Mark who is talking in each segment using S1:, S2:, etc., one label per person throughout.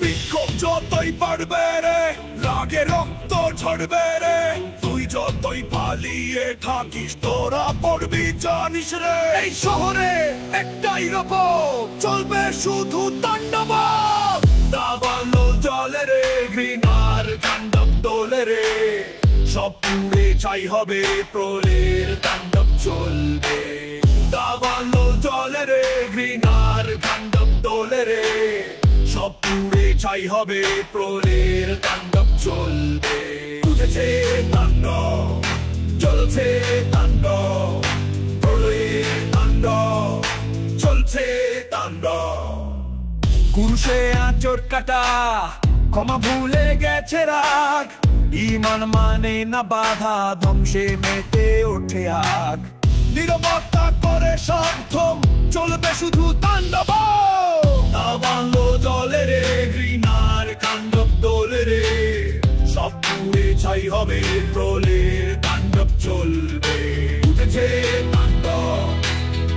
S1: বিক্ষোভ যতই বাড়বে রে, রাগে রক্ত ঝরবে রে, তুই যতই পালিয়ে থাকিস তোরা পড়বি জানিস রে। এই শহরে একটাই রব, চলবে শুধু তাণ্ডব। দাবালো জলে রে, ঘৃণার তাণ্ডব দোলে রে, সব পুড়ে ছাই হবে, প্রলয়ের তাণ্ডব চলবে। দাবালো জলে রে, ঘৃণার তাণ্ডব দোলে রে, সব পুড়ে ছাই হবে, প্রলয়ের তাণ্ডব চলবে। উঠেছে তাণ্ডব, চলছে তাণ্ডব, প্রলয়ের তাণ্ডব চলছে তাণ্ডব। কুরুষে আঁচড় কাটা, ক্ষমা ভুলে গেছে রাগ, ঈমান মানে না বাধা, ধ্বংসে মেতে ওঠে আগ। নীরবতা করে সার্থক, চলবে শুধু তাণ্ডব। দাবালো জলে রে, ঘৃণার তাণ্ডব দোলে রে, সব পুড়ে ছাই হবে, প্রলয়ের তাণ্ডব চলবে। উঠেছে তাণ্ডব,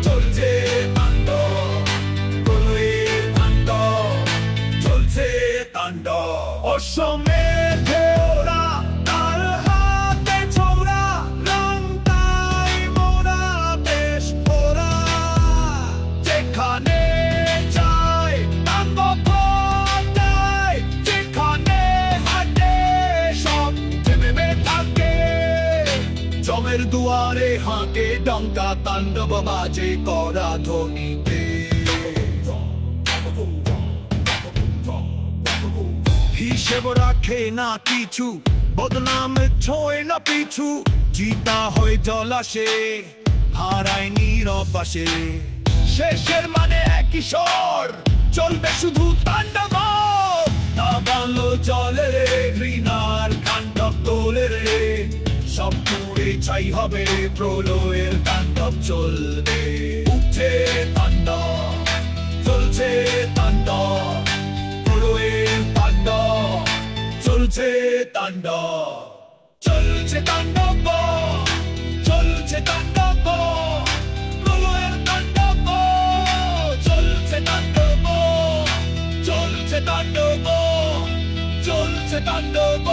S1: চলছে তাণ্ডব, প্রলয়ের তাণ্ডব চলছে তাণ্ডব। অসমের ঢেউরা, তার হাতে ছোরা, রং তাই মোরা বেশ ভরা, যেখানে যায় তাণ্ডব ঘটায়, যেখানে হাঁটে সব থেমে থাকে। জমের দুয়ারে হাঁকে ডঙ্কা, তাণ্ডব বাজে করা ধ্বনিতে। হিসেব রাখে না কিছু, বদনাম ছোঁয় না পিছু, জিতা হয়ে জলাশে, হারায় নীরবাসে। শেষের মানে একই স্বর, চলবে শুধু তাণ্ডব। দাবালো জলে রে, ঘৃণার তাণ্ডব দোলে রে, সব পুড়ে ছাই হবে, প্রলয়ের তাণ্ডব চলবে। উঠছে তাণ্ডব, চলছে তাণ্ডব, প্রলয়ের তাণ্ডব চলছে তাণ্ডব। চলছে তাণ্ডব, চলছে তাণ্ডব, প্রলয়ের তাণ্ডব চলছে তাণ্ডব, চলছে তাণ্ডব, চলছে তাণ্ডব।